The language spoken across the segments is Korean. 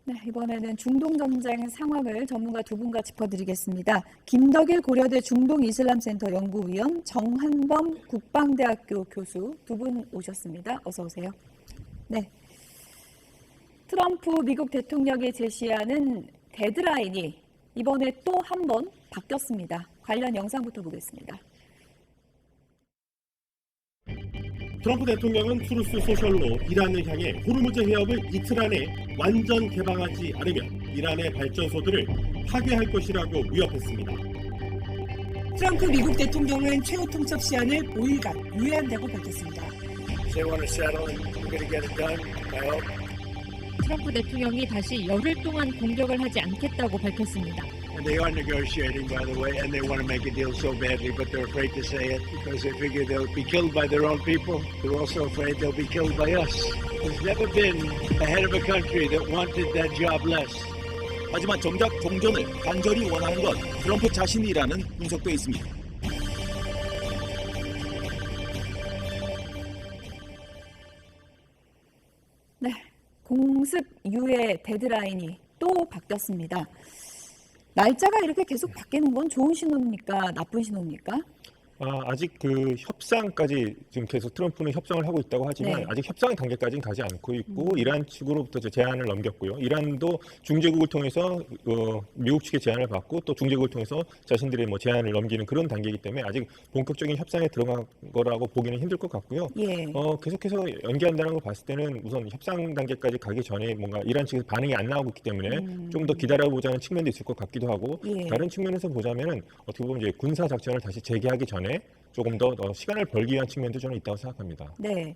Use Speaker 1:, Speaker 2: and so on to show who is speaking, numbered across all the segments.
Speaker 1: 네, 이번에는 중동전쟁 상황을 전문가 두 분과 짚어드리겠습니다. 김덕일 고려대 중동이슬람센터 연구위원, 정한범 국방대학교 교수 두 분 오셨습니다. 어서 오세요. 네, 트럼프 미국 대통령이 제시하는 데드라인이 이번에 또 한 번 바뀌었습니다. 관련 영상부터 보겠습니다.
Speaker 2: 트럼프 대통령은 트루스 소셜로 이란을 향해 호르무즈 해협을 이틀 안에 완전 개방하지 않으면 이란의 발전소들을 파괴할 것이라고 위협했습니다.
Speaker 3: 트럼프 미국 대통령은 최후 통첩 시한을 5일간 유예한다고 밝혔습니다.
Speaker 4: 트럼프 대통령이 다시 열흘 동안 공격을 하지 않겠다고 밝혔습니다.
Speaker 5: They are negotiating, by the way, and they want to make a deal so badly, but they're afraid to say it because they figure they'll be killed by their own people. They're also afraid they'll be killed by us. There's never been a head of a country that wanted that job less.
Speaker 6: 하지만 정작 종전을 간절히 원하는 건 트럼프 자신이라는 분석도 있습니다.
Speaker 1: 네, 공습 유예 데드라인이 또 바뀌었습니다. 날짜가 이렇게 계속 바뀌는 건 좋은 신호입니까? 나쁜 신호입니까?
Speaker 7: 아직 그 협상까지 지금 계속 트럼프는 협상을 하고 있다고 하지만
Speaker 1: 네.
Speaker 7: 아직 협상 단계까지는 가지 않고 있고 이란 측으로부터 제안을 넘겼고요. 이란도 중재국을 통해서 미국 측의 제안을 받고 또 중재국을 통해서 자신들의 뭐 제안을 넘기는 그런 단계이기 때문에 아직 본격적인 협상에 들어간 거라고 보기는 힘들 것 같고요.
Speaker 1: 예.
Speaker 7: 계속해서 연기한다는 걸 봤을 때는 우선 협상 단계까지 가기 전에 뭔가 이란 측에서 반응이 안 나오고 있기 때문에 좀 더 기다려보자는 측면도 있을 것 같기도 하고
Speaker 1: 예.
Speaker 7: 다른 측면에서 보자면은 어떻게 보면 이제 군사 작전을 다시 재개하기 전에 조금 더 시간을 벌기 위한 측면도 저는 있다고 생각합니다.
Speaker 1: 네.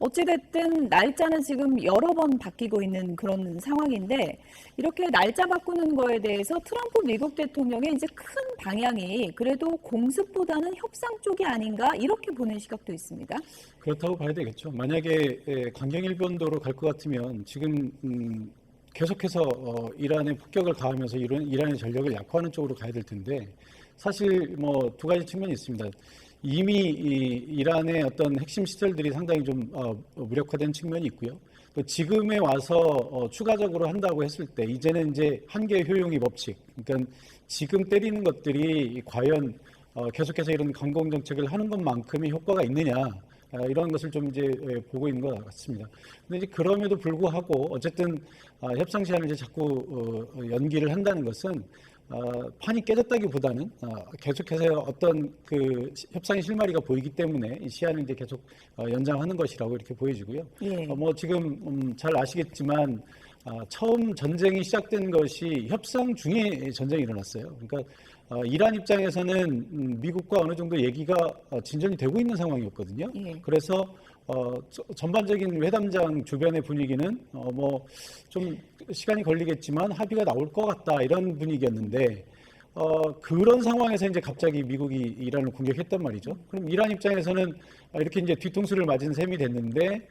Speaker 1: 어찌됐든 날짜는 지금 여러 번 바뀌고 있는 그런 상황인데 이렇게 날짜 바꾸는 거에 대해서 트럼프 미국 대통령의 이제 큰 방향이 그래도 공습보다는 협상 쪽이 아닌가 이렇게 보는 시각도 있습니다.
Speaker 8: 그렇다고 봐야 되겠죠. 만약에 강경 일본도로 갈 것 같으면 지금 계속해서 이란에 폭격을 가하면서 이란의 전력을 약화하는 쪽으로 가야 될 텐데 사실 뭐 두 가지 측면이 있습니다. 이미 이란의 어떤 핵심 시설들이 상당히 좀 무력화된 측면이 있고요. 또 지금에 와서 추가적으로 한다고 했을 때 이제는 이제 한계 효용의 법칙. 그러니까 지금 때리는 것들이 과연 계속해서 이런 강공 정책을 하는 것만큼의 효과가 있느냐. 이런 것을 좀 이제 보고 있는 것 같습니다. 근데 이제 그럼에도 불구하고 어쨌든 협상 시한을 이제 자꾸 연기를 한다는 것은 판이 깨졌다기보다는 계속해서 어떤 그 협상의 실마리가 보이기 때문에 이 시한을 이제 계속 연장하는 것이라고 이렇게 보여지고요.
Speaker 1: 예.
Speaker 8: 뭐 지금 잘 아시겠지만 처음 전쟁이 시작된 것이 협상 중에 전쟁이 일어났어요. 그러니까 이란 입장에서는 미국과 어느 정도 얘기가 진전이 되고 있는 상황이었거든요.
Speaker 1: 예.
Speaker 8: 그래서 전반적인 회담장 주변의 분위기는 뭐 좀 시간이 걸리겠지만 합의가 나올 것 같다 이런 분위기였는데 그런 상황에서 이제 갑자기 미국이 이란을 공격했단 말이죠. 그럼 이란 입장에서는 이렇게 이제 뒤통수를 맞은 셈이 됐는데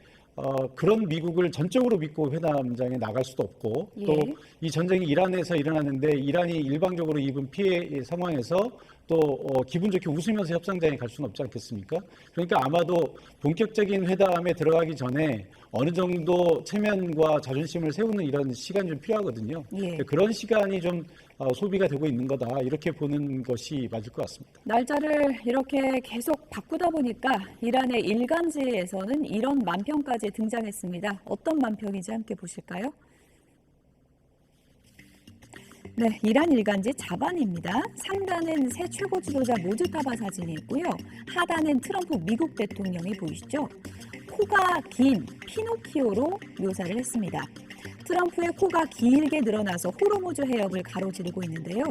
Speaker 8: 그런 미국을 전적으로 믿고 회담장에 나갈 수도 없고
Speaker 1: 예.
Speaker 8: 또 이 전쟁이 이란에서 일어났는데 이란이 일방적으로 입은 피해 상황에서 또 기분 좋게 웃으면서 협상장에 갈 수는 없지 않겠습니까? 그러니까 아마도 본격적인 회담에 들어가기 전에 어느 정도 체면과 자존심을 세우는 이런 시간이 좀 필요하거든요.
Speaker 1: 예.
Speaker 8: 그런 시간이 좀 소비가 되고 있는 거다 이렇게 보는 것이 맞을 것 같습니다.
Speaker 1: 날짜를 이렇게 계속 바꾸다 보니까 이란의 일간지에서는 이런 만평까지 등장했습니다. 어떤 만평인지 함께 보실까요? 네, 이란 일간지 자반입니다. 상단엔 새 최고 지도자 모즈타바 사진이 있고요. 하단엔 트럼프 미국 대통령이 보이시죠? 코가 긴 피노키오로 묘사를 했습니다. 트럼프의 코가 길게 늘어나서 호르무즈 해협을 가로지르고 있는데요.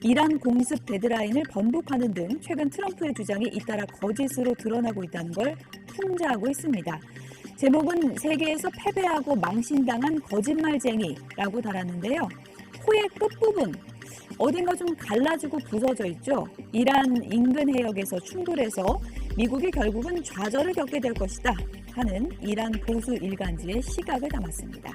Speaker 1: 이란 공습 데드라인을 번복하는 등 최근 트럼프의 주장이 잇따라 거짓으로 드러나고 있다는 걸 풍자하고 있습니다. 제목은 세계에서 패배하고 망신당한 거짓말쟁이라고 달았는데요. 코의 끝부분 어딘가 좀 갈라지고 부서져 있죠. 이란 인근 해역에서 충돌해서 미국이 결국은 좌절을 겪게 될 것이다 하는 이란 보수 일간지의 시각을 담았습니다.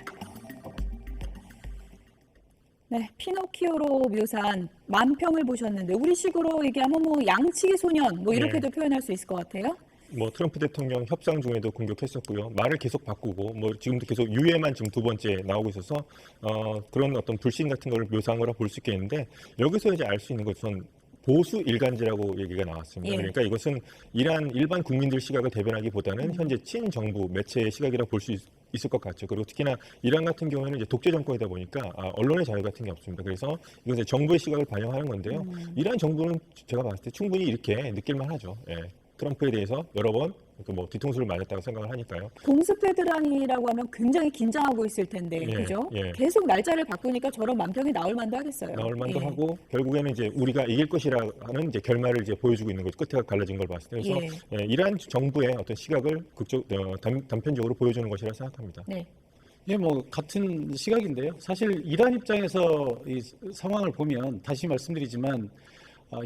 Speaker 1: 네, 피노키오로 묘사한 만평을 보셨는데 우리식으로 얘기하면 뭐 양치기 소년 뭐 이렇게도 표현할 수 있을 것 같아요.
Speaker 7: 뭐 트럼프 대통령 협상 중에도 공격했었고요. 말을 계속 바꾸고 뭐 지금도 계속 유해만 지금 두 번째 나오고 있어서 그런 어떤 불신 같은 걸 묘사한 거라 볼 수 있겠는데 여기서 이제 알 수 있는 것은 보수 일간지라고 얘기가 나왔습니다.
Speaker 1: 예.
Speaker 7: 그러니까 이것은 이란 일반 국민들 시각을 대변하기보다는 현재 친정부 매체의 시각이라고 볼 수 있을 것 같죠. 그리고 특히나 이란 같은 경우에는 이제 독재 정권이다 보니까 언론의 자유 같은 게 없습니다. 그래서 이것은 정부의 시각을 반영하는 건데요. 이란 정부는 제가 봤을 때 충분히 이렇게 느낄만 하죠. 예. 트럼프에 대해서 여러 번 뭐 뒤통수를 맞았다고 생각을 하니까요.
Speaker 1: 공습 테드란이라고 하면 굉장히 긴장하고 있을 텐데,
Speaker 7: 예,
Speaker 1: 그죠?
Speaker 7: 예.
Speaker 1: 계속 날짜를 바꾸니까 저런 만평이 나올 만도 하겠어요.
Speaker 7: 나올 만도
Speaker 1: 예.
Speaker 7: 하고 결국에는 이제 우리가 이길 것이라는 이제 결말을 이제 보여주고 있는 거죠. 끝에가 갈라진 걸 봤을 때. 그래서
Speaker 1: 예.
Speaker 7: 이란 정부의 어떤 시각을 단편적으로 보여주는 것이라 생각합니다.
Speaker 1: 네.
Speaker 8: 예, 뭐 같은 시각인데요. 사실 이란 입장에서 이 상황을 보면 다시 말씀드리지만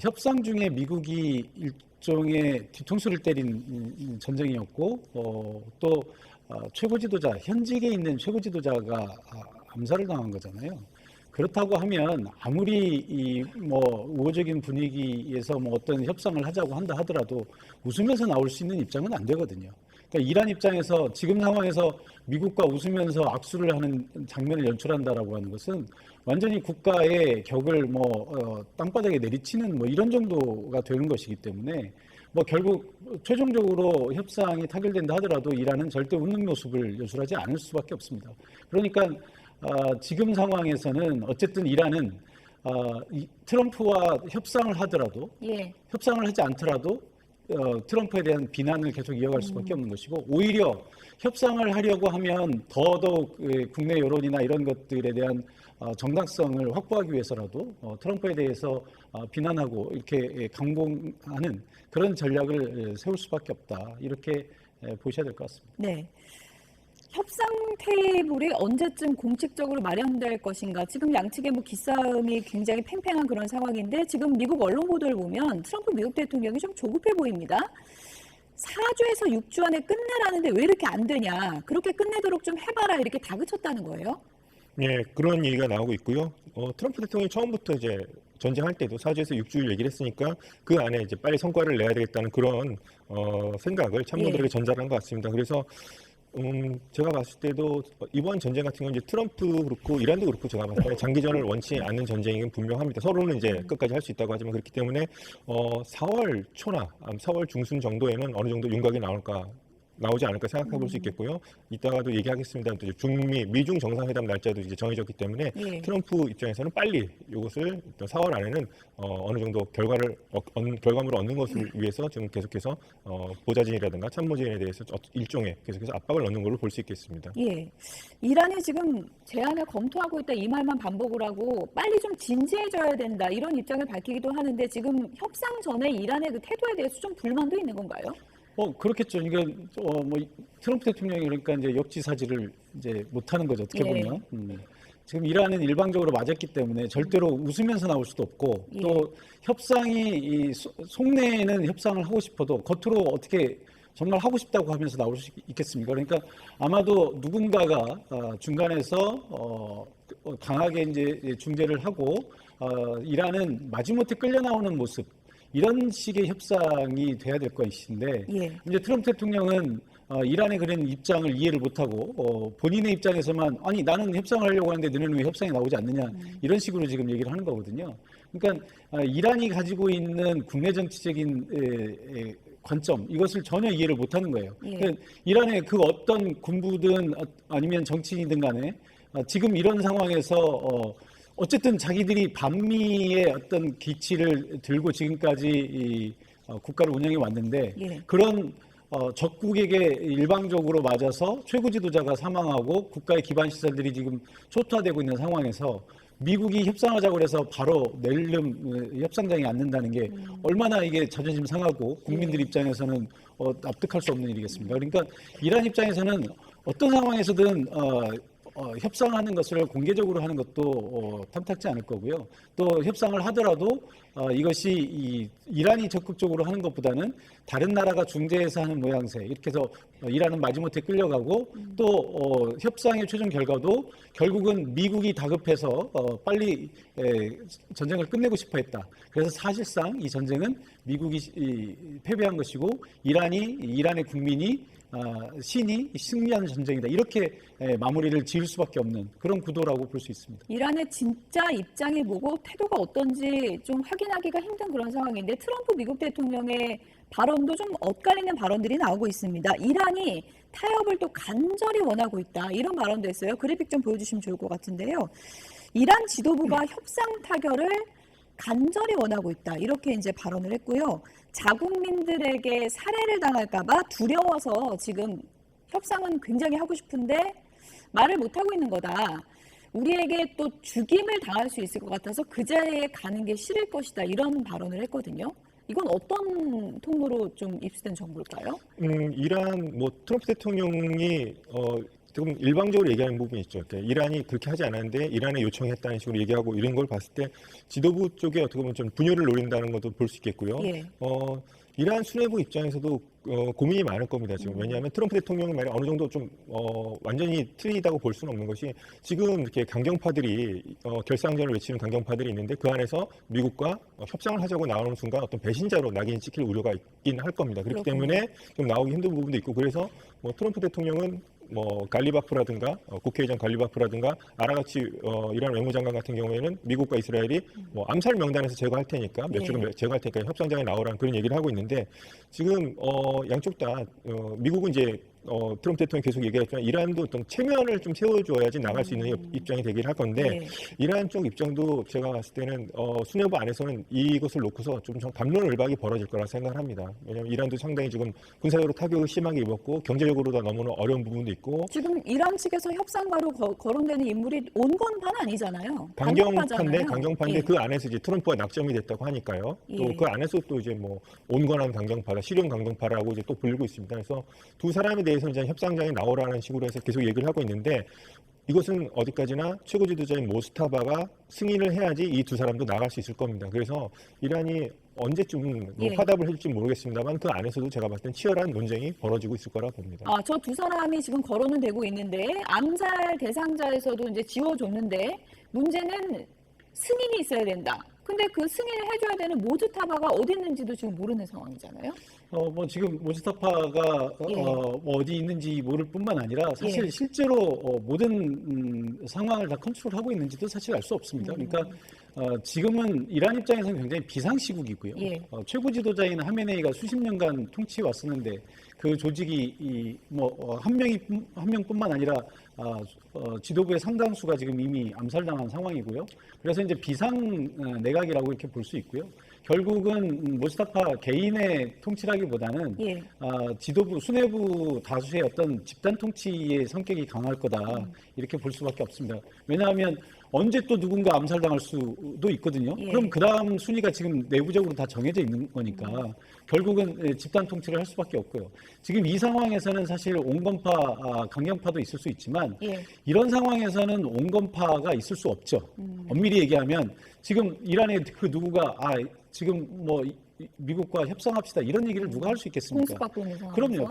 Speaker 8: 협상 중에 미국이 일종의 뒤통수를 때린 전쟁이었고 또 최고 지도자, 현직에 있는 최고 지도자가 암살을 당한 거잖아요. 그렇다고 하면 아무리 이 뭐 우호적인 분위기에서 뭐 어떤 협상을 하자고 한다 하더라도 웃으면서 나올 수 있는 입장은 안 되거든요. 그러니까 이란 입장에서 지금 상황에서 미국과 웃으면서 악수를 하는 장면을 연출한다라고 하는 것은 완전히 국가의 격을 땅바닥에 내리치는 뭐 이런 정도가 되는 것이기 때문에 뭐 결국 최종적으로 협상이 타결된다 하더라도 이란은 절대 웃는 모습을 연출하지 않을 수밖에 없습니다. 그러니까 지금 상황에서는 어쨌든 이란은 트럼프와 협상을 하더라도
Speaker 1: 예.
Speaker 8: 협상을 하지 않더라도 트럼프에 대한 비난을 계속 이어갈 수밖에 없는 것이고 오히려 협상을 하려고 하면 더더욱 국내 여론이나 이런 것들에 대한 정당성을 확보하기 위해서라도 트럼프에 대해서 비난하고 이렇게 강공하는 그런 전략을 세울 수밖에 없다. 이렇게 보셔야 될 것 같습니다.
Speaker 1: 네. 협상 테이블이 언제쯤 공식적으로 마련될 것인가. 지금 양측의 뭐 기싸움이 굉장히 팽팽한 그런 상황인데 지금 미국 언론 보도를 보면 트럼프 미국 대통령이 좀 조급해 보입니다. 4주에서 6주 안에 끝내라는데 왜 이렇게 안 되냐. 그렇게 끝내도록 좀 해봐라 이렇게 다그쳤다는 거예요.
Speaker 7: 예, 그런 얘기가 나오고 있고요. 트럼프 대통령이 처음부터 이제 전쟁할 때도 4주에서 6주를 얘기를 했으니까 그 안에 이제 빨리 성과를 내야 되겠다는 그런 생각을 참모들에게 전달한 것 같습니다. 그래서 제가 봤을 때도 이번 전쟁 같은 경우는 이제 트럼프 그렇고 이란도 그렇고 제가 봤을 때 장기전을 원치 않는 전쟁인 분명합니다. 서로는 이제 끝까지 할 수 있다고 하지만 그렇기 때문에 4월 초나 4월 중순 정도에는 어느 정도 윤곽이 나오지 않을까 생각해 볼 수 있겠고요. 이따가도 얘기하겠습니다. 또 미중 정상회담 날짜도 이제 정해졌기 때문에
Speaker 1: 예.
Speaker 7: 트럼프 입장에서는 빨리 이것을 4월 안에는 어느 정도 결과물을 얻는 것을 위해서 지금 계속해서 보좌진이라든가 참모진에 대해서 일종의 계속해서 압박을 넣는 걸로 볼 수 있겠습니다.
Speaker 1: 예. 이란이 지금 제안을 검토하고 있다 이 말만 반복을 하고 빨리 좀 진지해져야 된다 이런 입장을 밝히기도 하는데 지금 협상 전에 이란의 그 태도에 대해서 좀 불만도 있는 건가요?
Speaker 8: 그렇겠죠. 이게 뭐 트럼프 대통령이 그러니까 이제 역지사지를 이제 못하는 거죠. 어떻게
Speaker 1: 예.
Speaker 8: 보면 지금 이란은 일방적으로 맞았기 때문에 절대로 웃으면서 나올 수도 없고
Speaker 1: 예.
Speaker 8: 또 협상이 속내에는 협상을 하고 싶어도 겉으로 어떻게 정말 하고 싶다고 하면서 나올 수 있겠습니까? 그러니까 아마도 누군가가 중간에서 강하게 이제 중재를 하고 이란은 마지못해 끌려 나오는 모습. 이런 식의 협상이 돼야 될 것인데
Speaker 1: 예.
Speaker 8: 이제 트럼프 대통령은 이란의 그런 입장을 이해를 못하고 본인의 입장에서만 아니 나는 협상을 하려고 하는데 너네는 왜 협상이 나오지 않느냐 이런 식으로 지금 얘기를 하는 거거든요. 그러니까 이란이 가지고 있는 국내 정치적인 관점 이것을 전혀 이해를 못하는 거예요.
Speaker 1: 예.
Speaker 8: 그러니까 이란의 그 어떤 군부든 아니면 정치인이든 간에 지금 이런 상황에서 어쨌든 자기들이 반미의 어떤 기치를 들고 지금까지 이 국가를 운영해 왔는데
Speaker 1: 예.
Speaker 8: 그런 적국에게 일방적으로 맞아서 최고 지도자가 사망하고 국가의 기반 시설들이 지금 초토화되고 있는 상황에서 미국이 협상하자고 해서 바로 낼름 협상장에 앉는다는 게 얼마나 이게 자존심 상하고 국민들 입장에서는 납득할 수 없는 일이겠습니까? 그러니까 이란 입장에서는 어떤 상황에서든 협상하는 것을 공개적으로 하는 것도 탐탁지 않을 거고요. 또 협상을 하더라도 이것이 이란이 적극적으로 하는 것보다는 다른 나라가 중재해서 하는 모양새 이렇게 해서 이란은 마지못해 끌려가고 또 협상의 최종 결과도 결국은 미국이 다급해서 빨리 전쟁을 끝내고 싶어 했다. 그래서 사실상 이 전쟁은 미국이 패배한 것이고 이란의 국민이 신이 승리하는 전쟁이다. 이렇게 마무리를 지을 수밖에 없는 그런 구도라고 볼 수 있습니다.
Speaker 1: 이란의 진짜 입장이 뭐고 태도가 어떤지 좀 확인하기가 힘든 그런 상황인데 트럼프 미국 대통령의 발언도 좀 엇갈리는 발언들이 나오고 있습니다. 이란이 타협을 또 간절히 원하고 있다. 이런 발언도 했어요. 그래픽 좀 보여주시면 좋을 것 같은데요. 이란 지도부가 협상 타결을 간절히 원하고 있다. 이렇게 이제 발언을 했고요. 자국민들에게 살해를 당할까봐 두려워서 지금 협상은 굉장히 하고 싶은데 말을 못하고 있는 거다. 우리에게 또 죽임을 당할 수 있을 것 같아서 그 자리에 가는 게 싫을 것이다. 이런 발언을 했거든요. 이건 어떤 통로로 좀 입수된 정보일까요?
Speaker 7: 이란 트럼프 대통령이 지금 일방적으로 얘기하는 부분이 있죠. 그러니까 이란이 그렇게 하지 않았는데 이란에 요청했다는 식으로 얘기하고 이런 걸 봤을 때 지도부 쪽에 어떻게 보면 좀 분열을 노린다는 것도 볼 수 있겠고요.
Speaker 1: 예.
Speaker 7: 이란 수뇌부 입장에서도 고민이 많을 겁니다. 지금 왜냐하면 트럼프 대통령이 만약 어느 정도 좀 완전히 틀리다고 볼 수는 없는 것이 지금 이렇게 강경파들이 결상전을 외치는 강경파들이 있는데 그 안에서 미국과 협상을 하자고 나오는 순간 어떤 배신자로 낙인이 찍힐 우려가 있긴 할 겁니다. 그렇기 때문에 좀 나오기 힘든 부분도 있고 그래서 트럼프 대통령은 갈리바프라든가 국회의장 갈리바프라든가 아라가치 이란 외무장관 같은 경우에는 미국과 이스라엘이 암살 명단에서 제거할 테니까 몇 주로 제거할 테니까 협상장에 나오라는 그런 얘기를 하고 있는데 지금 양쪽 다 미국은 이제 트럼프 대통령이 계속 얘기했지만 이란도 어떤 체면을 좀 세워줘야지 나갈 수 있는 입장이 되긴 할 건데 이란 쪽 입장도 제가 봤을 때는 수뇌부 안에서는 이것을 놓고서 좀 담론을박이 벌어질 거라 생각을 합니다. 왜냐하면 이란도 상당히 지금 군사적으로 타격을 심하게 입었고 경제적으로도 너무나 어려운 부분도 있고
Speaker 1: 지금 이란 측에서 협상가로 거론되는 인물이 온건파는 아니잖아요.
Speaker 7: 강경파인데 그 안에서 이제 트럼프가 낙점이 됐다고 하니까요. 또 그 안에서 또 이제 온건한 강경파다, 실용 강경파라고 이제 또 불리고 있습니다. 그래서 두 사람에 대해서 이제 협상장에 나오라는 식으로 해서 계속 얘기를 하고 있는데 이것은 어디까지나 최고 지도자인 모스타바가 승인을 해야지 이 두 사람도 나갈 수 있을 겁니다. 그래서 이란이 언제쯤 화답을 해줄지 모르겠습니다만 그 안에서도 제가 봤을 땐 치열한 논쟁이 벌어지고 있을 거라 봅니다.
Speaker 1: 저 두 사람이 지금 거론은 되고 있는데 암살 대상자에서도 이제 지워줬는데 문제는 승인이 있어야 된다. 근데 그 승인을 해줘야 되는 모즈타바가 어디 있는지도 지금 모르는 상황이잖아요.
Speaker 8: 지금 모즈타파가 어디 있는지 모를 뿐만 아니라 사실 실제로 모든 상황을 다 컨트롤하고 있는지도 사실 알 수 없습니다. 그러니까 지금은 이란 입장에서는 굉장히 비상시국이고요. 최고 지도자인 하메네이가 수십 년간 통치해 왔었는데 그 조직이 한 명뿐만 아니라 지도부의 상당수가 지금 이미 암살당한 상황이고요. 그래서 이제 비상 내각이라고 이렇게 볼 수 있고요. 결국은 모스타파 개인의 통치라기보다는 지도부 수뇌부 다수의 어떤 집단 통치의 성격이 강할 거다 이렇게 볼 수밖에 없습니다. 왜냐하면 언제 또 누군가 암살당할 수도 있거든요. 그럼 그 다음 순위가 지금 내부적으로 다 정해져 있는 거니까 결국은 집단 통치를 할 수밖에 없고요. 지금 이 상황에서는 사실 온건파, 강경파도 있을 수 있지만 이런 상황에서는 온건파가 있을 수 없죠. 엄밀히 얘기하면 지금 이란의 그 누구가 지금 미국과 협상합시다 이런 얘기를 누가 할 수 있겠습니까? 그럼요.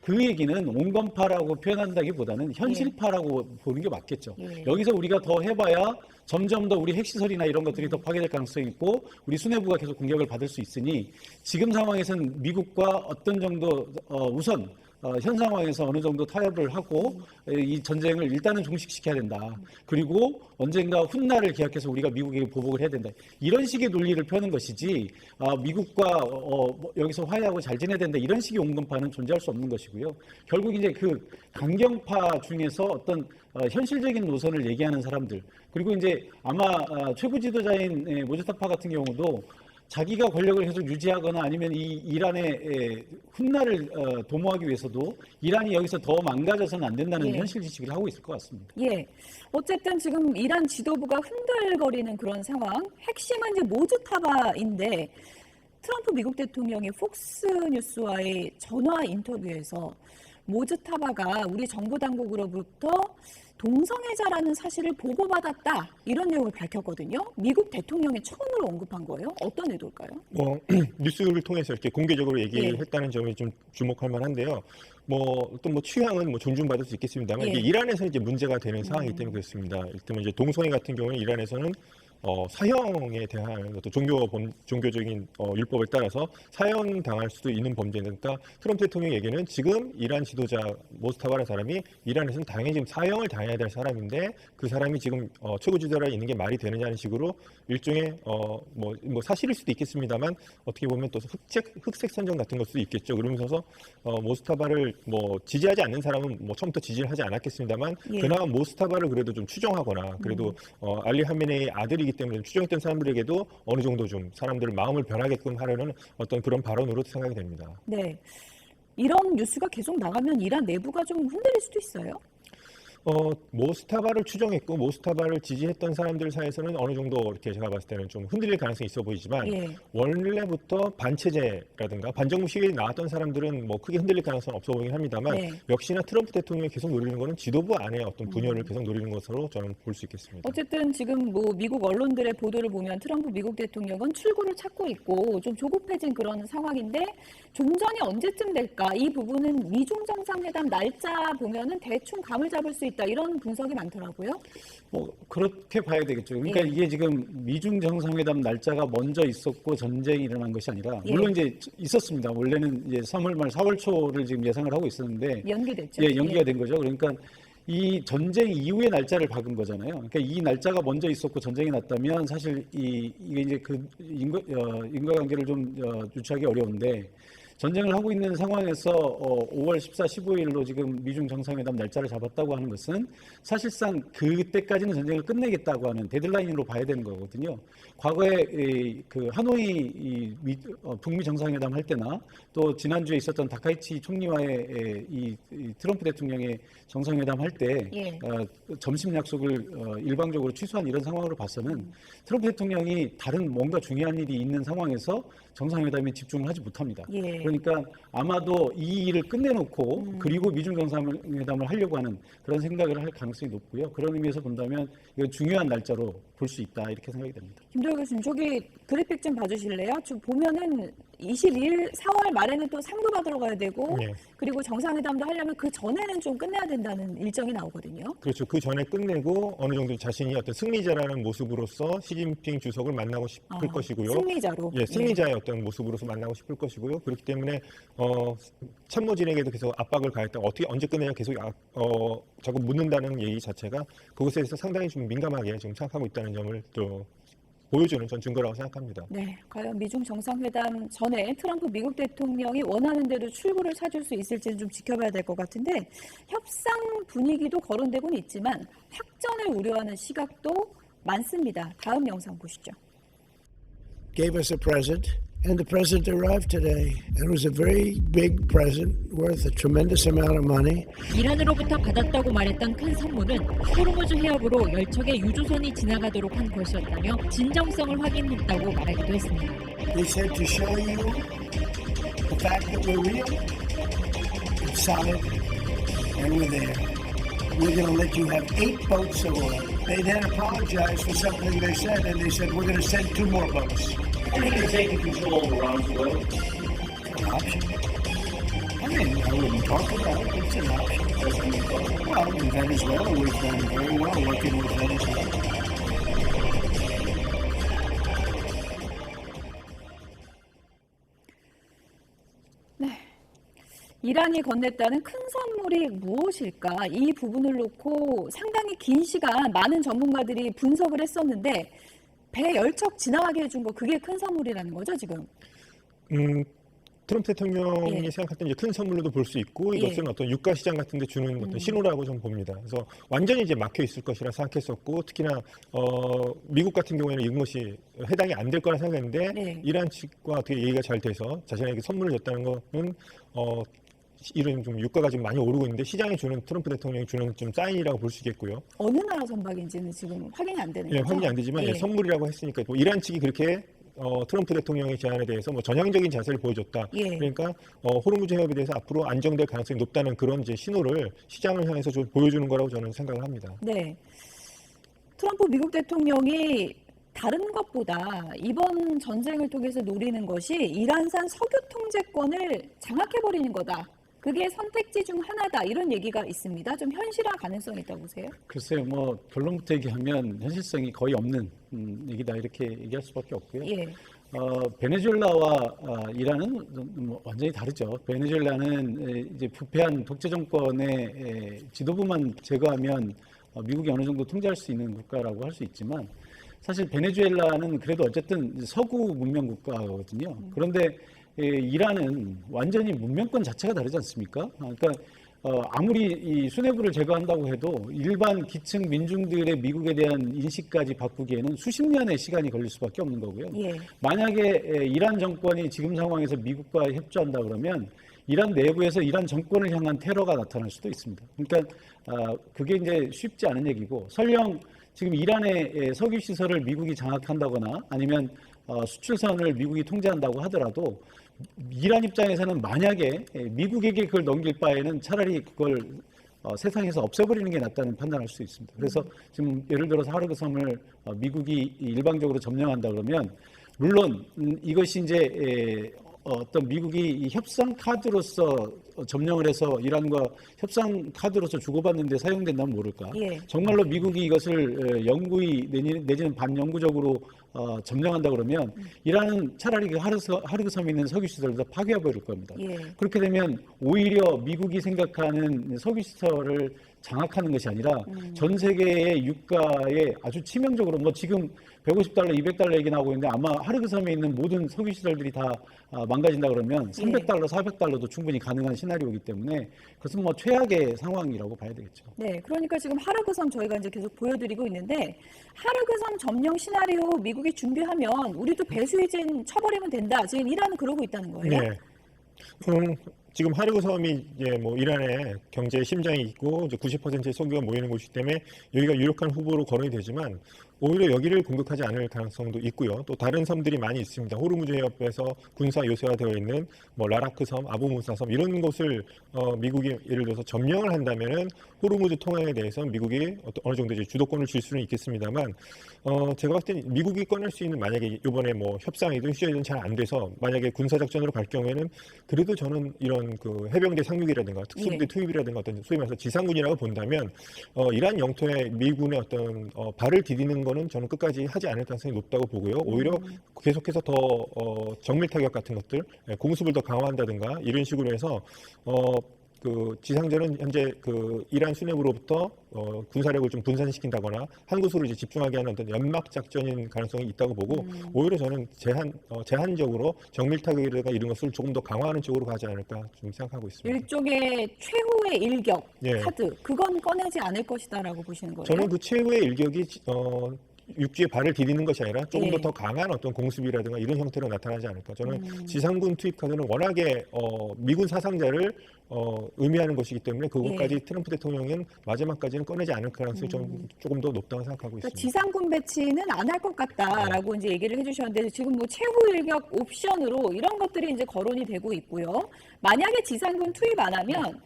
Speaker 8: 그 얘기는 온건파라고 표현한다기보다는 현실파라고 보는 게 맞겠죠. 여기서 우리가 더 해봐야 점점 더 우리 핵시설이나 이런 것들이 더 파괴될 가능성이 있고 우리 수뇌부가 계속 공격을 받을 수 있으니 지금 상황에서는 미국과 어떤 정도 우선 현 상황에서 어느 정도 타협을 하고 이 전쟁을 일단은 종식시켜야 된다. 그리고 언젠가 훗날을 기약해서 우리가 미국에게 보복을 해야 된다. 이런 식의 논리를 펴는 것이지 미국과 여기서 화해하고 잘 지내야 된다. 이런 식의 온건파는 존재할 수 없는 것이고요. 결국 이제 그 강경파 중에서 어떤 현실적인 노선을 얘기하는 사람들 그리고 이제 아마 최고 지도자인 모즈타파 같은 경우도 자기가 권력을 계속 유지하거나 아니면 이 이란의 훗날을 도모하기 위해서도 이란이 여기서 더 망가져서는 안 된다는 현실 지식을 하고 있을 것 같습니다.
Speaker 1: 어쨌든 지금 이란 지도부가 흔들거리는 그런 상황. 핵심은 이제 모즈타바인데 트럼프 미국 대통령이 폭스뉴스와의 전화 인터뷰에서 모즈타바가 우리 정부 당국으로부터 동성애자라는 사실을 보고받았다 이런 내용을 밝혔거든요. 미국 대통령이 처음으로 언급한 거예요. 어떤 의도일까요?
Speaker 7: 뉴스를 통해서 이렇게 공개적으로 얘기를
Speaker 1: 예.
Speaker 7: 했다는 점이 좀 주목할 만한데요. 어떤 취향은 존중받을 수 있겠습니다만
Speaker 1: 예.
Speaker 7: 이게 이란에서 이제 문제가 되는 상황이기 때문에 그렇습니다. 이를테면 이제 동성애 같은 경우는 이란에서는 사형에 대한 어떤 종교적인 율법에 따라서 사형 당할 수도 있는 범죄니까 그러니까 트럼프 대통령에게는 지금 이란 지도자 모스타바라는 사람이 이란에서는 당연히 지금 사형을 당해야 될 사람인데 그 사람이 지금 최고 지도자에 있는 게 말이 되느냐는 식으로 일종의 사실일 수도 있겠습니다만 어떻게 보면 또 흑색 선전 같은 걸 수도 있겠죠. 그러면서 모스타바를 지지하지 않는 사람은 처음부터 지지를 하지 않았겠습니다만
Speaker 1: 예.
Speaker 7: 그나마 모스타바를 그래도 좀 추종하거나 그래도 알리 하메네이의 아들이기 때문에 추종했던 사람들에게도 어느 정도 좀 사람들 마음을 변하게끔 하려는 어떤 그런 발언으로 생각이 됩니다.
Speaker 1: 네. 이런 뉴스가 계속 나가면 이란 내부가 좀 흔들릴 수도 있어요.
Speaker 7: 모스타바를 추종했고 모스타바를 지지했던 사람들 사이에서는 어느 정도 이렇게 제가 봤을 때는 좀 흔들릴 가능성이 있어 보이지만
Speaker 1: 예.
Speaker 7: 원래부터 반체제라든가 반정부 시위에 나왔던 사람들은 크게 흔들릴 가능성은 없어 보이긴 합니다만
Speaker 1: 네.
Speaker 7: 역시나 트럼프 대통령이 계속 노리는 것은 지도부 안에 어떤 분열을 계속 노리는 것으로 저는 볼 수 있겠습니다.
Speaker 1: 어쨌든 지금 미국 언론들의 보도를 보면 트럼프 미국 대통령은 출구를 찾고 있고 좀 조급해진 그런 상황인데 종전이 언제쯤 될까? 이 부분은 미중 정상회담 날짜 보면은 대충 감을 잡을 수 있다 이런 분석이 많더라고요.
Speaker 8: 그렇게 봐야 되겠죠. 그러니까
Speaker 1: 예.
Speaker 8: 이게 지금 미중 정상회담 날짜가 먼저 있었고 전쟁이 일어난 것이 아니라
Speaker 1: 예.
Speaker 8: 물론 이제 있었습니다. 원래는 이제 3월 말 4월 초를 지금 예상을 하고 있었는데
Speaker 1: 연기됐죠.
Speaker 8: 예, 연기가 된 거죠. 그러니까 이 전쟁 이후의 날짜를 박은 거잖아요. 그러니까 이 날짜가 먼저 있었고 전쟁이 났다면 사실 이게 이제 그 인과관계를 좀 유추하기 어려운데 전쟁을 하고 있는 상황에서 5월 14, 15일로 지금 미중 정상회담 날짜를 잡았다고 하는 것은 사실상 그때까지는 전쟁을 끝내겠다고 하는 데드라인으로 봐야 되는 거거든요. 과거에 그 하노이 북미 정상회담 할 때나 또 지난주에 있었던 다카이치 총리와의 이 트럼프 대통령의 정상회담 할 때
Speaker 1: 예.
Speaker 8: 점심 약속을 일방적으로 취소한 이런 상황으로 봐서는 트럼프 대통령이 다른 뭔가 중요한 일이 있는 상황에서 정상회담에 집중을 하지 못합니다.
Speaker 1: 예.
Speaker 8: 그러니까 아마도 이 일을 끝내놓고 그리고 미중 정상회담을 하려고 하는 그런 생각을 할 가능성이 높고요. 그런 의미에서 본다면 이건 중요한 날짜로 볼 수 있다 이렇게 생각이 됩니다.
Speaker 1: 김도희 교수님, 저기 그래픽 좀 봐주실래요? 지금 보면은 22일 4월 말에는 또 3급 받으러 가야 되고
Speaker 7: 네.
Speaker 1: 그리고 정상회담도 하려면 그 전에는 좀 끝내야 된다는 일정이 나오거든요.
Speaker 7: 그렇죠. 그 전에 끝내고 어느 정도 자신이 어떤 승리자라는 모습으로서 시진핑 주석을 만나고 싶을 것이고요.
Speaker 1: 승리자로.
Speaker 7: 예, 승리자의 어떤 모습으로서 만나고 싶을 것이고요. 그렇기 때문에 참모진에게도 계속 압박을 가했다. 언제 끝내냐 계속 자꾸 묻는다는 얘기 자체가 그것에 대해서 상당히 좀 민감하게 지금 생각하고 있다는 점을 또 보여주는 전 증거라고 생각합니다.
Speaker 1: 네, 과연 미중 정상회담 전에 트럼프 미국 대통령이 원하는 대로 출구를 찾을 수 있을지는 좀 지켜봐야 될 것 같은데 협상 분위기도 거론되고는 있지만 확전을 우려하는 시각도 많습니다. 다음 영상 보시죠.
Speaker 9: Gave us a present, and the present arrived today. It was a very big present worth a tremendous amount of money.
Speaker 4: 이란으로부터 받았다고 말했던 큰 선물은 호르무즈 해협으로 열척의 유조선이 지나가도록 한 것이었다며 진정성을 확인했다고 말하기도 했습니다.
Speaker 9: They said to show you the fact that we're real, it's solid, and we're there. We're going to let you have 8 boats of oil. They then apologized for something they said, and they said, we're going to send 2 more boats.
Speaker 10: I think you're taking control of Iran's oil.
Speaker 9: It's an option. I mean, I wouldn't talk about it, but it's an option. Well, in Venezuela, we've done very well working with Venezuela.
Speaker 1: 이란이 건넸다는 큰 선물이 무엇일까? 이 부분을 놓고 상당히 긴 시간 많은 전문가들이 분석을 했었는데 배 열척 지나가게 해준 거 그게 큰 선물이라는 거죠 지금?
Speaker 7: 트럼프 대통령이
Speaker 1: 예.
Speaker 7: 생각했던 이제 큰 선물로도 볼 수 있고
Speaker 1: 예.
Speaker 7: 이것은 어떤 유가 시장 같은 데 주는 어떤 신호라고 저는 봅니다. 그래서 완전히 이제 막혀 있을 것이라 생각했었고 특히나 미국 같은 경우에는 이것이 해당이 안 될 거라 생각했는데
Speaker 1: 네.
Speaker 7: 이란 측과 어떻게 얘기가 잘 돼서 자신에게 선물을 줬다는 것은 이런 좀 유가가 지금 많이 오르고 있는데 시장에 주는 트럼프 대통령이 주는 좀 사인이라고 볼 수 있겠고요.
Speaker 1: 어느 나라 선박인지는 지금 확인이 안 되는 거죠?
Speaker 7: 예, 확인이 안 되지만
Speaker 1: 예.
Speaker 7: 선물이라고 했으니까 뭐 이란 측이 그렇게 트럼프 대통령의 제안에 대해서 뭐 전향적인 자세를 보여줬다.
Speaker 1: 예.
Speaker 7: 그러니까 호르무즈 해협에 대해서 앞으로 안정될 가능성이 높다는 그런 이제 신호를 시장을 향해서 좀 보여주는 거라고 저는 생각을 합니다.
Speaker 1: 네. 트럼프 미국 대통령이 다른 것보다 이번 전쟁을 통해서 노리는 것이 이란산 석유 통제권을 장악해버리는 거다. 그게 선택지 중 하나다. 이런 얘기가 있습니다. 좀 현실화 가능성이 있다고 보세요?
Speaker 8: 글쎄요, 뭐 결론부터 얘기하면 현실성이 거의 없는 얘기다 이렇게 얘기할 수밖에 없고요.
Speaker 1: 예.
Speaker 8: 베네수엘라와 이란은 뭐 완전히 다르죠. 베네수엘라는 이제 부패한 독재 정권의 지도부만 제거하면 미국이 어느 정도 통제할 수 있는 국가라고 할 수 있지만 사실 베네수엘라는 그래도 어쨌든 서구 문명 국가거든요. 그런데 이란은 완전히 문명권 자체가 다르지 않습니까? 그러니까 아무리 이 수뇌부를 제거한다고 해도 일반 기층 민중들의 미국에 대한 인식까지 바꾸기에는 수십 년의 시간이 걸릴 수밖에 없는 거고요.
Speaker 1: 예.
Speaker 8: 만약에 이란 정권이 지금 상황에서 미국과 협조한다 그러면 이란 내부에서 이란 정권을 향한 테러가 나타날 수도 있습니다. 그러니까 그게 이제 쉽지 않은 얘기고 설령 지금 이란의 석유 시설을 미국이 장악한다거나 아니면 수출선을 미국이 통제한다고 하더라도 이란 입장에서는 만약에 미국에게 그걸 넘길 바에는 차라리 그걸 세상에서 없애버리는 게 낫다는 판단할 수 있습니다. 그래서 지금 예를 들어서 하르그 섬을 미국이 일방적으로 점령한다 그러면 물론 이것이 이제 어떤 미국이 이 협상 카드로서 점령을 해서 이란과 협상 카드로서 주고받는 데 사용된다면 모를까.
Speaker 1: 예.
Speaker 8: 정말로 미국이 이것을 영구히 내지는 반영구적으로 점령한다 그러면 이란은 차라리 그 하르그 섬에 있는 석유 시설을 다 파괴해버릴 겁니다.
Speaker 1: 예.
Speaker 8: 그렇게 되면 오히려 미국이 생각하는 석유 시설을 장악하는 것이 아니라 전 세계의 유가에 아주 치명적으로 뭐 지금 150달러, 200달러 얘기 나오고 있는데 아마 하르그 섬에 있는 모든 석유 시설들이 다 망가진다 그러면 300달러, 400달러도 충분히 가능한 시나리오이기 때문에 그것은 뭐 최악의 상황이라고 봐야 되겠죠.
Speaker 1: 네, 그러니까 지금 하르그 섬 저희가 이제 계속 보여드리고 있는데 하르그 섬 점령 시나리오 미국이 준비하면 우리도 배수이진 쳐버리면 된다. 지금 이란은 그러고 있다는 거예요.
Speaker 7: 네. 지금 하르그 섬이 이제 뭐 이란의 경제 심장이 있고 이제 90%의 석유가 모이는 곳이기 때문에 여기가 유력한 후보로 거론이 되지만 오히려 여기를 공격하지 않을 가능성도 있고요. 또 다른 섬들이 많이 있습니다. 호르무즈 해협에서 군사 요새화되어 있는 뭐 라라크 섬, 아부 무사 섬 이런 곳을 미국이 예를 들어서 점령을 한다면은 호르무즈 통행에 대해서 미국이 어느 정도 이제 주도권을 줄 수는 있겠습니다만 제가 봤을 때 미국이 꺼낼 수 있는 만약에 이번에 뭐 협상이든 휴전이든 잘 안 돼서 만약에 군사작전으로 갈 경우에는 그래도 저는 이런 그 해병대 상륙이라든가 특수부대 투입이라든가 어떤 소위 말해서 지상군이라고 본다면 이란 영토에 미군의 어떤 발을 디디는 거는 저는 끝까지 하지 않을 가능성이 높다고 보고요. 오히려 계속해서 더 정밀 타격 같은 것들, 공습을 더 강화한다든가 이런 식으로 해서 그 지상전은 현재 그 이란 수뇌부로부터 군사력을 좀 분산시킨다거나 한 곳으로 이제 집중하게 하는 어떤 연막 작전인 가능성이 있다고 보고 오히려 저는 제한적으로 정밀 타격이라든가 이런 것을 조금 더 강화하는 쪽으로 가지 않을까 좀 생각하고 있습니다.
Speaker 1: 일종의 최후의 일격
Speaker 7: 예.
Speaker 1: 카드 그건 꺼내지 않을 것이다라고 보시는 거예요?
Speaker 7: 저는 그 최후의 일격이 육지에 발을 디디는 것이 아니라 조금
Speaker 1: 예.
Speaker 7: 더 강한 어떤 공습이라든가 이런 형태로 나타나지 않을까. 저는 지상군 투입 카드는 워낙에 미군 사상자를 의미하는 것이기 때문에 그것까지 트럼프 대통령은 마지막까지는 꺼내지 않을 가능성이 조금 더 높다고 생각하고
Speaker 1: 그러니까
Speaker 7: 있습니다.
Speaker 1: 지상군 배치는 안 할 것 같다라고 이제 얘기를 해주셨는데 지금 뭐 최후 일격 옵션으로 이런 것들이 이제 거론이 되고 있고요. 만약에 지상군 투입 안 하면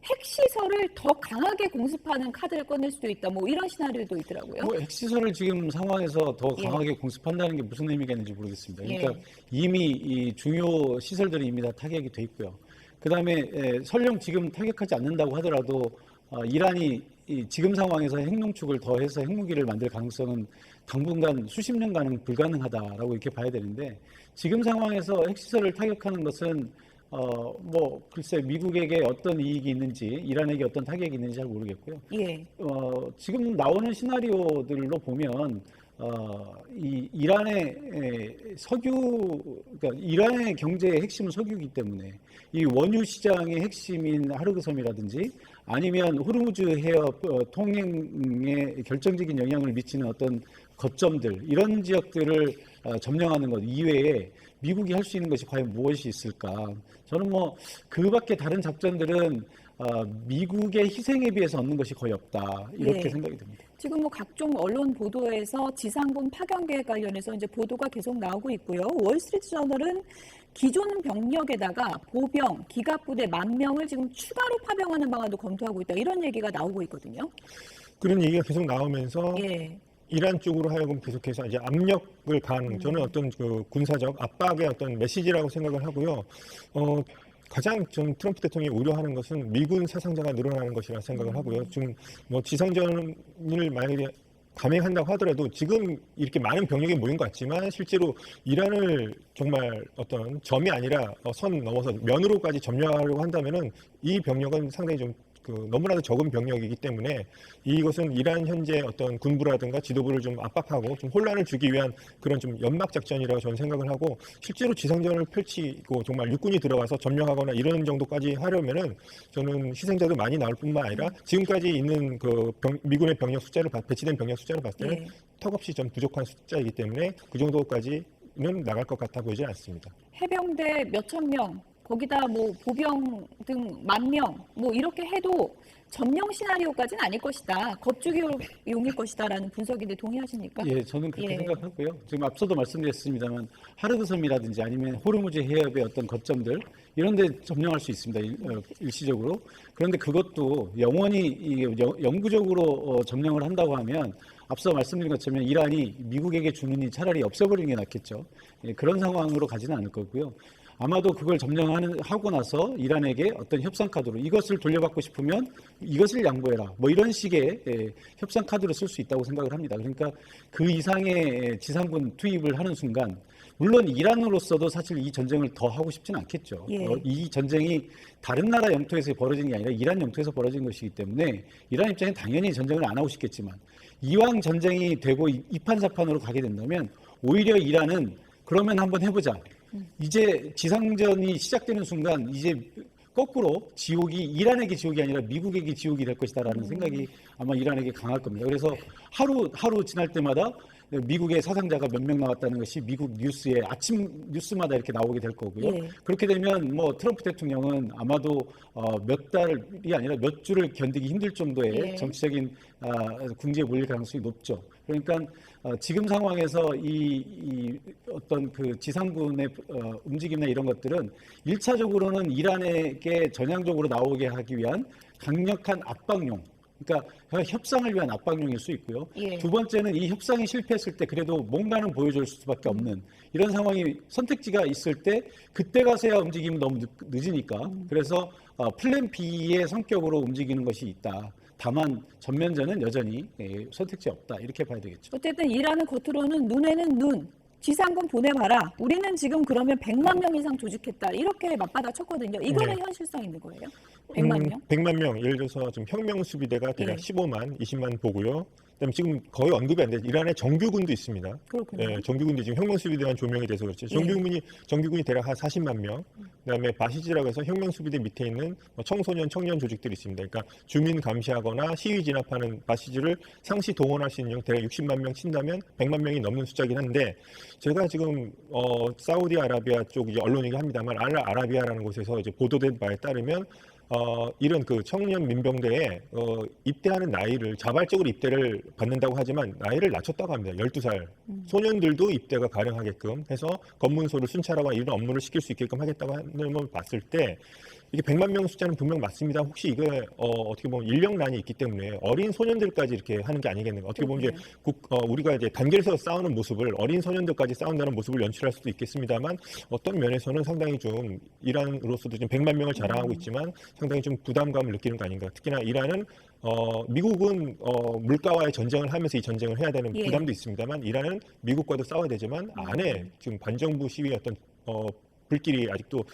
Speaker 1: 핵시설을 더 강하게 공습하는 카드를 꺼낼 수도 있다. 뭐 이런 시나리오도 있더라고요.
Speaker 8: 뭐 핵시설을 지금 상황에서 더 강하게 공습한다는 게 무슨 의미가 있는지 모르겠습니다. 그러니까 이미 이 중요 시설들은 이미 다 타격이 돼 있고요. 그다음에 설령 지금 타격하지 않는다고 하더라도 이란이 지금 상황에서 핵농축을 더해서 핵무기를 만들 가능성은 당분간 수십 년간은 불가능하다라고 이렇게 봐야 되는데 지금 상황에서 핵시설을 타격하는 것은 뭐 글쎄 미국에게 어떤 이익이 있는지 이란에게 어떤 타격이 있는지 잘 모르겠고요.
Speaker 1: 예.
Speaker 8: 지금 나오는 시나리오들로 보면 이 이란의 석유, 그러니까 이란의 경제의 핵심은 석유이기 때문에 이 원유 시장의 핵심인 하르그 섬이라든지 아니면 호르무즈 해협 통행에 결정적인 영향을 미치는 어떤 거점들 이런 지역들을 점령하는 것 이외에 미국이 할 수 있는 것이 과연 무엇이 있을까? 저는 뭐 그밖에 다른 작전들은 미국의 희생에 비해서 얻는 것이 거의 없다 이렇게
Speaker 1: 예.
Speaker 8: 생각이 됩니다.
Speaker 1: 지금 뭐 각종 언론 보도에서 지상군 파견 계획 관련해서 이제 보도가 계속 나오고 있고요. 월스트리트 저널은 기존 병력에다가 보병, 기갑부대 10,000명을 지금 추가로 파병하는 방안도 검토하고 있다. 이런 얘기가 나오고 있거든요.
Speaker 7: 그런 얘기가 계속 나오면서
Speaker 1: 예.
Speaker 7: 이란 쪽으로 하여금 계속해서 이제 압력을 가하는 저는 어떤 그 군사적 압박의 어떤 메시지라고 생각을 하고요. 가장 좀 트럼프 대통령이 우려하는 것은 미군 사상자가 늘어나는 것이라 생각을 하고요. 지금 뭐 지상전을 만약에 감행한다고 하더라도 지금 이렇게 많은 병력이 모인 것 같지만 실제로 이란을 정말 어떤 점이 아니라 선 넘어서 면으로까지 점령하려고 한다면은 이 병력은 상당히 좀 너무나도 적은 병력이기 때문에 이것은 이란 현재 어떤 군부라든가 지도부를 좀 압박하고 좀 혼란을 주기 위한 그런 좀 연막 작전이라고 저는 생각을 하고 실제로 지상전을 펼치고 정말 육군이 들어와서 점령하거나 이런 정도까지 하려면은 저는 희생자도 많이 나올 뿐만 아니라 지금까지 있는 그 미군의 병력 숫자를 배치된 병력 숫자를 봤을 때는 턱없이 좀 부족한 숫자이기 때문에 그 정도까지는 나갈 것 같아 보이지 않습니다.
Speaker 1: 해병대 몇천 명, 거기다 뭐 보병 등 10,000명 뭐 이렇게 해도 점령 시나리오까지는 아닐 것이다. 겁주기용일 것이다라는 분석인데 동의하십니까?
Speaker 8: 예, 저는 그렇게 생각하고요. 지금 앞서도 말씀드렸습니다만 하르드 섬이라든지 아니면 호르무즈 해협의 어떤 거점들 이런 데 점령할 수 있습니다. 일시적으로. 그런데 그것도 영구적으로 점령을 한다고 하면 앞서 말씀드린 것처럼 이란이 미국에게 주느니 차라리 없애버리는 게 낫겠죠. 예, 그런 상황으로 가지는 않을 거고요. 아마도 그걸 점령하고 나서 이란에게 어떤 협상 카드로 이것을 돌려받고 싶으면 이것을 양보해라. 뭐 이런 식의 협상 카드로 쓸 수 있다고 생각을 합니다. 그러니까 그 이상의 지상군 투입을 하는 순간 물론 이란으로서도 사실 이 전쟁을 더 하고 싶지는 않겠죠. 이 전쟁이 다른 나라 영토에서 벌어진 게 아니라 이란 영토에서 벌어진 것이기 때문에 이란 입장에 당연히 전쟁을 안 하고 싶겠지만 이왕 전쟁이 되고 이판사판으로 가게 된다면 오히려 이란은 그러면 한번 해보자. 이제 지상전이 시작되는 순간 이제 거꾸로 지옥이 이란에게 지옥이 아니라 미국에게 지옥이 될 것이다라는 생각이 아마 이란에게 강할 겁니다. 그래서 하루 지날 때마다 미국의 사상자가 몇 명 나왔다는 것이 미국 뉴스에 아침 뉴스마다 이렇게 나오게 될 거고요. 그렇게 되면 뭐 트럼프 대통령은 아마도 몇 달이 아니라 몇 주를 견디기 힘들 정도의 정치적인 궁지에 몰릴 가능성이 높죠. 그러니까 지금 상황에서 이 어떤 그 지상군의 움직임이나 이런 것들은 1차적으로는 이란에게 전향적으로 나오게 하기 위한 강력한 압박용, 그러니까 협상을 위한 압박용일 수 있고요. 두 번째는 이 협상이 실패했을 때 그래도 뭔가는 보여줄 수밖에 없는 이런 상황이 선택지가 있을 때 그때 가서야 움직임이 너무 늦으니까 그래서 플랜 B의 성격으로 움직이는 것이 있다. 다만 전면전은 여전히 선택지 없다. 이렇게 봐야 되겠죠.
Speaker 1: 어쨌든 이란은 겉으로는 눈에는 눈, 지상군 보내봐라. 우리는 지금 그러면 100만 명 이상 조직했다. 이렇게 맞받아 쳤거든요. 이거는 현실성 있는 거예요? 100만 명?
Speaker 7: 100만 명. 예를 들어서 지금 혁명 수비대가 대략 15만, 20만 보고요. 그다음에 지금 거의 언급이 안 돼요. 이란에 정규군도 있습니다.
Speaker 1: 그렇군요.
Speaker 7: 정규군도 지금 혁명 수비대만 조명이 돼서 그렇죠. 정규군이 대략 한 40만 명. 그다음에 바시지라고 해서 혁명 수비대 밑에 있는 청소년, 청년 조직들이 있습니다. 그러니까 주민 감시하거나 시위 진압하는 바시지를 상시 동원할 수 있는 대략 60만 명 친다면 100만 명이 넘는 숫자긴 한데 제가 지금 사우디아라비아 쪽 이제 언론이긴 합니다만 알아라비아라는 곳에서 이제 보도된 바에 따르면 이런 그 청년 민병대에 입대하는 나이를 자발적으로 입대를 받는다고 하지만 나이를 낮췄다고 합니다. 12살. 소년들도 입대가 가능하게끔 해서 검문소를 순찰하거나 이런 업무를 시킬 수 있게끔 하겠다고 하는 걸 봤을 때 이게 100만 명 숫자는 분명 맞습니다. 혹시 이게 어떻게 보면 인력난이 있기 때문에 어린 소년들까지 이렇게 하는 게 아니겠는가. 어떻게 보면 이제 우리가 이제 단결해서 싸우는 모습을 어린 소년들까지 싸운다는 모습을 연출할 수도 있겠습니다만 어떤 면에서는 상당히 좀 이란으로서도 지금 100만 명을 자랑하고 있지만 상당히 좀 부담감을 느끼는 거 아닌가. 특히나 이란은 미국은 물가와의 전쟁을 하면서 이 전쟁을 해야 되는 부담도 있습니다만 이란은 미국과도 싸워야 되지만 안에 지금 반정부 시위의 어떤 불길이 아직도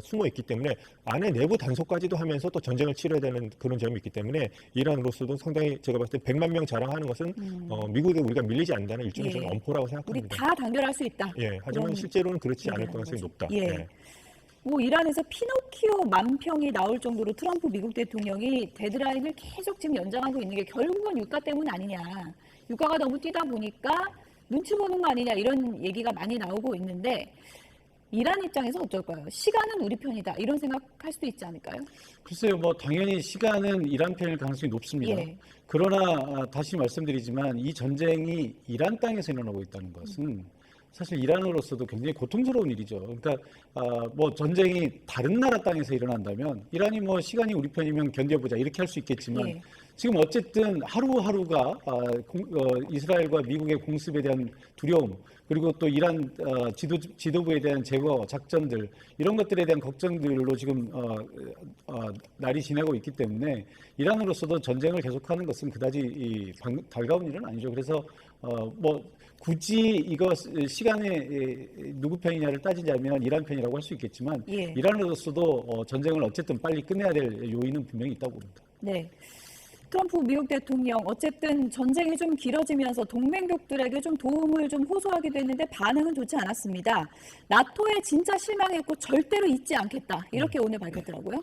Speaker 7: 숨어 있기 때문에 안에 내부 단속까지도 하면서 또 전쟁을 치러야 되는 그런 점이 있기 때문에 이란으로서도 상당히 제가 봤을 때 100만 명 자랑하는 것은 미국에 우리가 밀리지 않는다는 일종의 저는 엄포라고 생각합니다.
Speaker 1: 우리 다 단결할 수 있다.
Speaker 7: 하지만 실제로는 그렇지 않을 가능성이 높다.
Speaker 1: 뭐 이란에서 피노키오 만평이 나올 정도로 트럼프 미국 대통령이 데드라인을 계속 지금 연장하고 있는 게 결국은 유가 때문 아니냐. 유가가 너무 뛰다 보니까 눈치 보는 거 아니냐 이런 얘기가 많이 나오고 있는데 이란 입장에서 어떨까요? 시간은 우리 편이다 이런 생각할 수도 있지 않을까요?
Speaker 8: 글쎄요, 뭐 당연히 시간은 이란 편일 가능성이 높습니다.
Speaker 1: 예.
Speaker 8: 그러나 다시 말씀드리지만 이 전쟁이 이란 땅에서 일어나고 있다는 것은 사실 이란으로서도 굉장히 고통스러운 일이죠. 그러니까 뭐 전쟁이 다른 나라 땅에서 일어난다면 이란이 뭐 시간이 우리 편이면 견뎌보자 이렇게 할 수 있겠지만
Speaker 1: 예.
Speaker 8: 지금 어쨌든 하루하루가 이스라엘과 미국의 공습에 대한 두려움 그리고 또 이란 지도부에 대한 제거 작전들 이런 것들에 대한 걱정들로 지금 날이 지나고 있기 때문에 이란으로서도 전쟁을 계속하는 것은 그다지 달가운 일은 아니죠. 그래서 뭐 굳이 이거 시간에 누구 편이냐를 따지자면 이란 편이라고 할 수 있겠지만
Speaker 1: 예.
Speaker 8: 이란으로서도 전쟁을 어쨌든 빨리 끝내야 될 요인은 분명히 있다고 봅니다.
Speaker 1: 네. 트럼프 미국 대통령 어쨌든 전쟁이 좀 길어지면서 동맹국들에게 좀 도움을 좀 호소하기도 했는데 반응은 좋지 않았습니다. 나토에 진짜 실망했고 절대로 잊지 않겠다 이렇게 오늘 밝혔더라고요.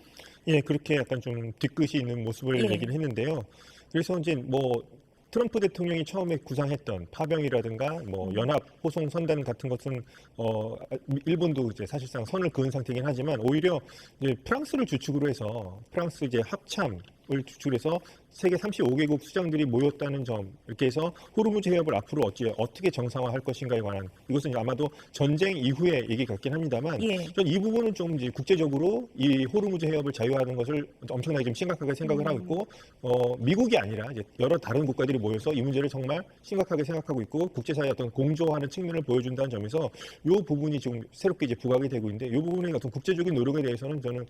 Speaker 7: 예, 그렇게 약간 좀 뒤끝이 있는 모습을
Speaker 1: 예.
Speaker 7: 얘기를 했는데요. 그래서 이제 뭐 트럼프 대통령이 처음에 구상했던 파병이라든가 뭐 연합 호송 선단 같은 것은 일본도 이제 사실상 선을 그은 상태이긴 하지만 오히려 이제 프랑스를 주축으로 해서 프랑스 이제 합참을 주축으로 해서 세계 35개국 수장들이 모였다는 점 이렇게 해서 호르무즈 해협을 앞으로 어떻게 정상화할 것인가에 관한 이것은 아마도 전쟁 이후의 얘기 같긴 합니다만
Speaker 1: 예.
Speaker 7: 전 이 부분은 좀 이제 국제적으로 이 호르무즈 해협을 자유화하는 것을 엄청나게 좀 심각하게 생각을 하고 있고 미국이 아니라 이제 여러 다른 국가들이 모여서 이 문제를 정말 심각하게 생각하고 있고 국제사회의 어떤 공조하는 측면을 보여준다는 점에서 이 부분이 좀 새롭게 이제 부각이 되고 있는데 이 부분의 어떤 국제적인 노력에 대해서는 저는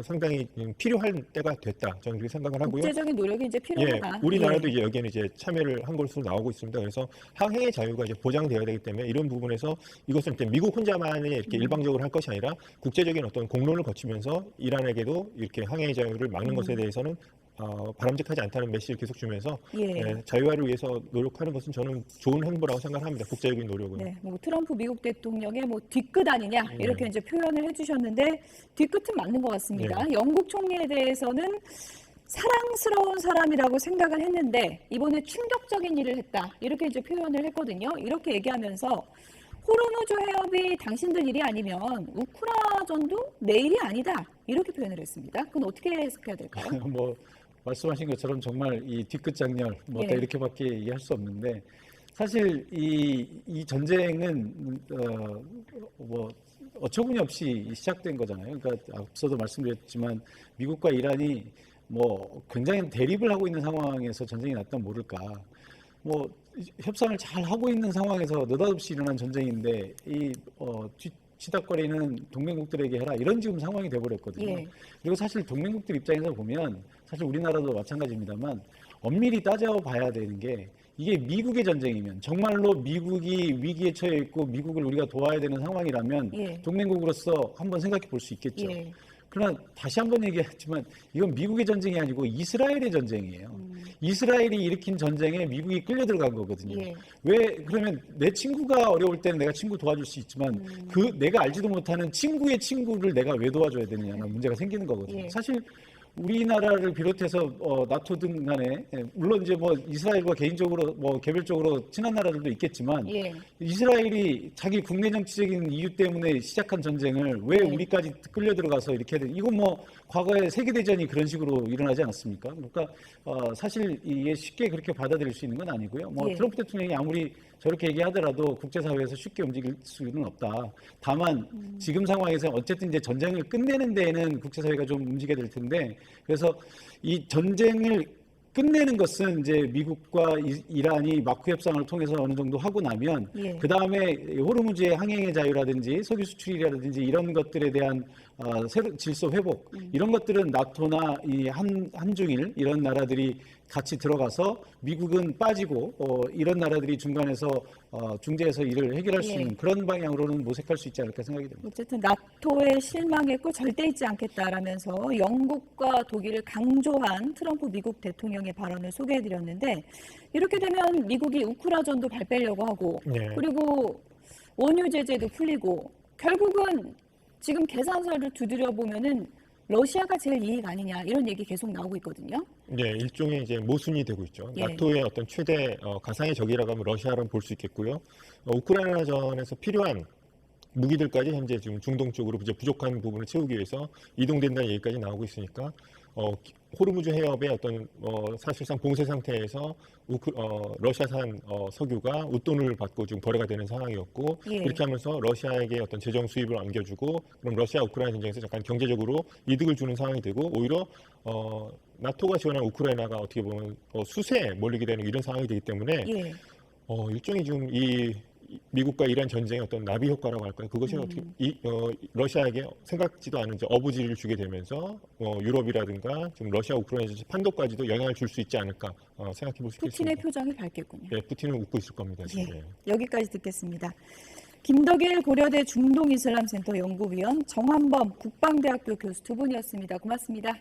Speaker 7: 상당히 필요할 때가 됐다 저는 그렇게 생각을 하고요.
Speaker 1: 국제적인 노력이 이제 필요하다.
Speaker 7: 예, 우리나라도 이제 여기에는 이제 참여를 한 것으로 나오고 있습니다. 그래서 항해의 자유가 이제 보장되어야 되기 때문에 이런 부분에서 이것은 이제 미국 혼자만이 이렇게 일방적으로 할 것이 아니라 국제적인 어떤 공론을 거치면서 이란에게도 이렇게 항해의 자유를 막는 것에 대해서는 바람직하지 않다는 메시지를 계속 주면서
Speaker 1: 예.
Speaker 7: 자유화를 위해서 노력하는 것은 저는 좋은 행보라고 생각합니다. 국제적인 노력은.
Speaker 1: 네, 뭐 트럼프 미국 대통령의 뭐 뒤끝 아니냐 이렇게 이제 표현을 해주셨는데 뒤끝은 맞는 것 같습니다. 영국 총리에 대해서는 사랑스러운 사람이라고 생각을 했는데 이번에 충격적인 일을 했다 이렇게 이제 표현을 했거든요. 이렇게 얘기하면서 호르무즈 해협이 당신들 일이 아니면 우크라전도 내 일이 아니다 이렇게 표현을 했습니다. 그건 어떻게 해석해야 될까요?
Speaker 8: 뭐 말씀하신 것처럼 정말 이 뒤끝 장렬 뭐
Speaker 1: 예.
Speaker 8: 이렇게밖에 얘기할 수 없는데 사실 이 전쟁은 뭐 어처구니 없이 시작된 거잖아요. 그러니까 앞서도 말씀드렸지만 미국과 이란이 뭐 굉장히 대립을 하고 있는 상황에서 전쟁이 났다면 모를까. 뭐 협상을 잘 하고 있는 상황에서 느닷없이 일어난 전쟁인데 치닥거리는 동맹국들에게 해라 이런 지금 상황이 돼버렸거든요.
Speaker 1: 예.
Speaker 8: 그리고 사실 동맹국들 입장에서 보면 사실 우리나라도 마찬가지입니다만 엄밀히 따져봐야 되는 게 이게 미국의 전쟁이면 정말로 미국이 위기에 처해 있고 미국을 우리가 도와야 되는 상황이라면
Speaker 1: 예.
Speaker 8: 동맹국으로서 한번 생각해 볼 수 있겠죠.
Speaker 1: 예.
Speaker 8: 그러나 다시 한번 얘기했지만 이건 미국의 전쟁이 아니고 이스라엘의 전쟁이에요. 이스라엘이 일으킨 전쟁에 미국이 끌려 들어간 거거든요.
Speaker 1: 예.
Speaker 8: 왜 그러면 내 친구가 어려울 때는 내가 친구 도와줄 수 있지만 그 내가 알지도 못하는 친구의 친구를 내가 왜 도와줘야 되느냐는 문제가 생기는 거거든요.
Speaker 1: 예.
Speaker 8: 사실 우리나라를 비롯해서 나토 등 간에 물론 이제 뭐 이스라엘과 개인적으로 뭐 개별적으로 친한 나라들도 있겠지만
Speaker 1: 예.
Speaker 8: 이스라엘이 자기 국내 정치적인 이유 때문에 시작한 전쟁을 왜
Speaker 1: 네.
Speaker 8: 우리까지 끌려 들어가서 이렇게 이건 뭐 과거에 세계대전이 그런 식으로 일어나지 않았습니까? 그러니까 사실 이게 쉽게 그렇게 받아들일 수 있는 건 아니고요. 뭐
Speaker 1: 예.
Speaker 8: 트럼프 대통령이 아무리 저렇게 얘기하더라도 국제사회에서 쉽게 움직일 수는 없다. 다만 지금 상황에서 어쨌든 이제 전쟁을 끝내는 데에는 국제사회가 좀 움직여야 될 텐데 그래서 이 전쟁을 끝내는 것은 이제 미국과 이란이 마크 협상을 통해서 어느 정도 하고 나면
Speaker 1: 예.
Speaker 8: 그 다음에 호르무즈의 항행의 자유라든지 석유 수출이라든지 이런 것들에 대한 질서 회복 이런 것들은 나토나 이 한중일 이런 나라들이 같이 들어가서 미국은 빠지고 이런 나라들이 중간에서 중재해서 일을 해결할 수
Speaker 1: 예.
Speaker 8: 있는 그런 방향으로는 모색할 수 있지 않을까 생각이 됩니다.
Speaker 1: 어쨌든 나토에 실망했고 절대 잊지 않겠다라면서 영국과 독일을 강조한 트럼프 미국 대통령의 발언을 소개해드렸는데 이렇게 되면 미국이 우크라전도 발 빼려고 하고
Speaker 7: 네.
Speaker 1: 그리고 원유 제재도 풀리고 결국은 지금 계산서를 두드려 보면은 러시아가 제일 이익 아니냐 이런 얘기 계속 나오고 있거든요.
Speaker 7: 네, 일종의 이제 모순이 되고 있죠.
Speaker 1: 예.
Speaker 7: 나토의 어떤 최대 가상의 적이라고 하면 러시아라고 볼 수 있겠고요. 우크라이나전에서 필요한 무기들까지 현재 지금 중동 쪽으로 이제 부족한 부분을 채우기 위해서 이동된다는 얘기까지 나오고 있으니까 호르무즈 해협의 어떤 사실상 봉쇄 상태에서 러시아산 석유가 웃돈을 받고 지금 거래가 되는 상황이었고
Speaker 1: 예.
Speaker 7: 그렇게 하면서 러시아에게 어떤 재정 수입을 안겨주고 그럼 러시아 우크라이나 전쟁에서 잠깐 경제적으로 이득을 주는 상황이 되고 오히려 나토가 지원한 우크라이나가 어떻게 보면 수세에 몰리게 되는 이런 상황이 되기 때문에
Speaker 1: 예.
Speaker 7: 일종의 좀 이 미국과 이란 전쟁의 어떤 나비 효과라고 할까요? 그것이 어떻게 러시아에게 생각지도 않은 이제 어부지를 주게 되면서 유럽이라든가 지금 러시아 우크라이나 판도까지도 영향을 줄 수 있지 않을까 생각해 볼 수 있겠습니다.
Speaker 1: 푸틴의 표정이 밝겠군요.
Speaker 7: 네, 푸틴은 웃고 있을 겁니다. 지금.
Speaker 1: 예. 여기까지 듣겠습니다. 김덕일 고려대 중동이슬람센터 연구위원, 정한범 국방대학교 교수 두 분이었습니다. 고맙습니다.